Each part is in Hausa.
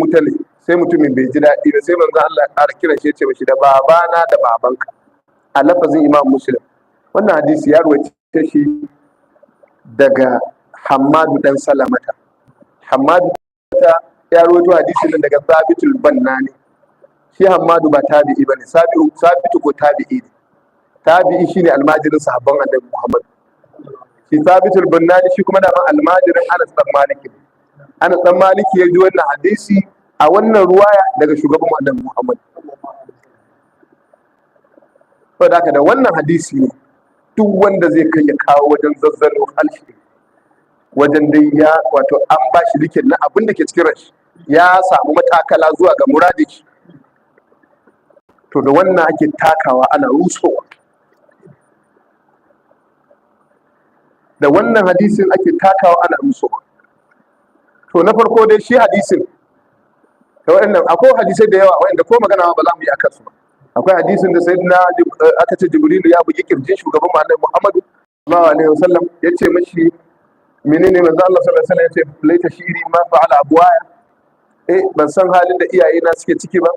wuta ne, sai mutumin bai ji daɗi ba, sai manzo Allah ya ƙara kiran shi ya ce mashi da babana da babanka, a lafazin Imam Muslim. Wannan hadisi ya ruwace shi daga Hammadu dan Salamata. Hammadu ya rawaito hadisin nan daga Sabitul Bannani. Shi Hammadu ba tabi'i bane, Sabitu ko tabi'i ne. Tabi'i shine almajirin sahabban Annabi Muhammad. Shi Sabitul Bannani shi kuma da almajirin Anas dan Malik. Anas dan Malik ya ji wannan hadisi a wannan ruwaya daga shugaban Annabi Muhammad. Saboda haka da wannan hadisi ne duk wanda zai kai ya kawo wajen zazzalo halshi, wajen dai ya wato an ba shi likin na abin da ke cikin rashi, ya samu matakala zuwa ga muradin shi, to da wannan ake takawa ana rusowa. Da wannan hadisin ake takawa ana rusowa. To na farko dai shi hadisin da waɗannan akwai hadisai da yawa waɗanda ko magana ba za mu yi akan su ba. Akwai hadisin da sayyidina aka ce Jibrilu ya bugi kirjin shugaban Annabi Muhammad sallallahu alaihi wasallam, ya ce mashi menene manzo Allah sallallahu alaihi wasallam, ya ce laita shiri ma fa'ala abuwaya, ban san halin da iyayena suke ciki ba.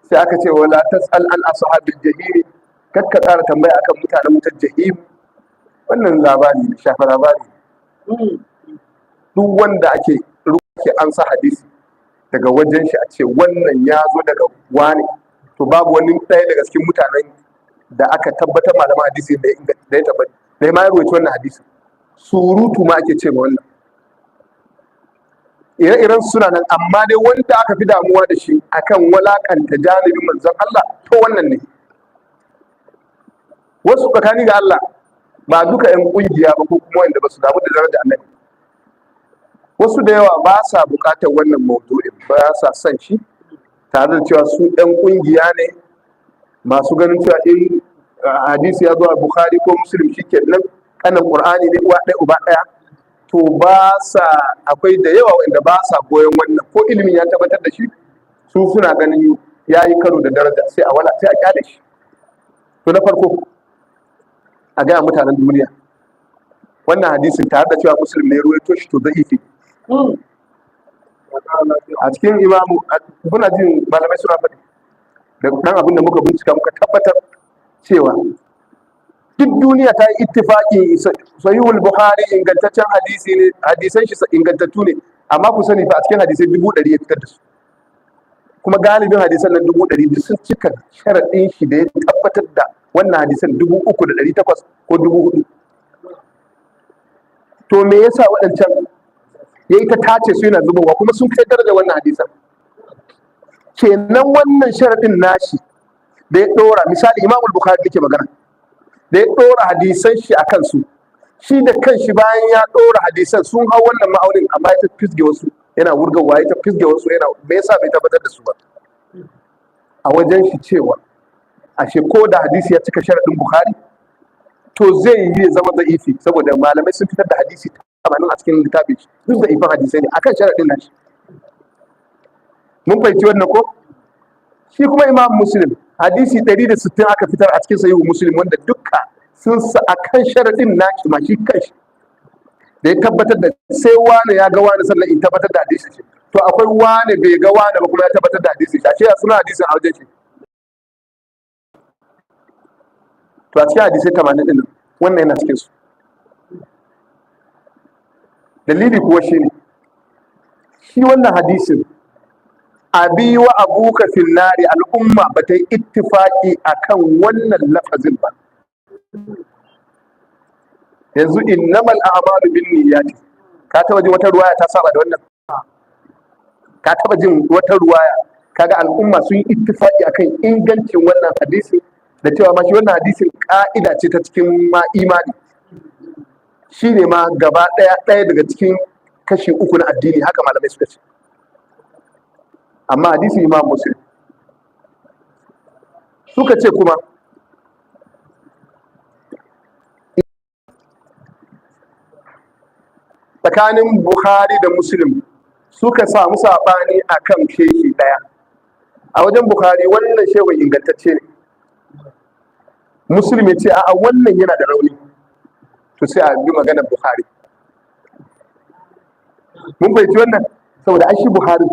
Sai aka ce wala tas'al an ashabil jahim, kakka tsara tambaya akan mutanen wutar jahim. Wannan labari ne, shafa labari. Duk wanda ake an sa hadisi daga wajen shi a ce wannan ya zo daga wani, to babu wani ɗaya daga cikin mutanen da aka tabbatar malaman hadisi da ya tabbata da ya ma ya rawaito wannan hadisi. Surutu ma ake ce ma wannan. Ire-iren suna nan, amma dai wanda aka fi damuwa da shi akan walakanta janibin manzon Allah to wannan ne. Wasu tsakani ga Allah ba duka 'yan kungiya ba ko kuma wanda ba su damu da darajar Annabi. Wasu da yawa ba sa bukatar wannan maudu'in, ba sa son shi, tare da cewa su ɗan ƙungiya ne masu ganin cewa in hadisi ya zo a Bukhari ko Muslim shi ke nan kanan Qur'ani ne uwa ɗaya uba ɗaya. To ba sa, akwai da yawa wanda ba sa goyon wannan, ko ilimin ya tabbatar da shi su suna ganin ya yi karo da daraja sai a kyale shi. To na farko a gaya mutanen duniya wannan hadisin tare da cewa Muslim ne ruwaito shi to da'ifi. A cikin imamu kuna jin malamai suna faɗi da ɗan abin da muka bincika muka tabbatar cewa duk duniya ta yi ittifaqi sahihul Bukhari ingantaccen hadisi ne, hadisan shi ingantattu ne, amma ku sani fa a cikin hadisai 100 ya fitar da su, kuma galibin hadisan nan 100 sun cika sharaɗin shi da ya tabbatar da wannan hadisan 3,800 ko 4,000. To me yasa waɗancan ya yi ta tace su yana zubowa kuma sun kai daraja wannan hadisan? Kenan wannan sharaɗin nashi da ya ɗora, misali Imam Bukhari yake magana, da ya ɗora hadisan shi a kansu, shi da kanshi bayan ya ɗora hadisan sun hau wannan ma'aunin, amma ya ta fisge wasu yana wurgawa, ya ta fisge wasu yana, me yasa bai tabbatar da su ba? A wajen shi cewa ashe ko da hadisi ya cika sharaɗin Bukhari to zai yi zama da'ifi, saboda malamai sun fitar da hadisi a cikin littafin shi duk da ifan hadisai ne akan sharaɗin nashi. Mun fahimci wannan ko? Shi kuma Imam Muslim hadisi 160 aka fitar a cikin sahihu Muslim, wanda dukka sun sa akan sharaɗin nashi ma shi kanshi da ya tabbatar da sai wani ya ga wani sannan in tabbatar da hadisi shi. To akwai wani bai ga wani ba kuma ya tabbatar da hadisi shi, ashe suna hadisin a wajen shi. To a cikin hadisai 80 din wannan yana cikin su. Dalili kuwa shi wannan hadisin abi wa abuka fil nari, al'umma ba ta yi ittifaqi akan wannan lafazin ba. Yanzu innamal a'malu binniyati, ka taba jin wata ruwaya ta saba da wannan? Ka taba jin wata ruwaya kaga al'umma sun yi ittifaqi akan ingancin wannan hadisi, da cewa ma shi wannan hadisin ka'ida ce ta cikin ma imani, shi ne ma gaba ɗaya daga cikin kashi 3 na addini, haka malamai suka ce. Amma hadisi Imam Muslim suka ce kuma tsakanin Bukhari da Muslim suka samu saɓani akan shehi ɗaya. A wajen Bukhari wannan shehun ingantacce ne, Muslim ya ce a'a wannan yana da rauni, to sai a bi maganar Bukhari. Mun fahimci wannan, saboda an shi Bukhari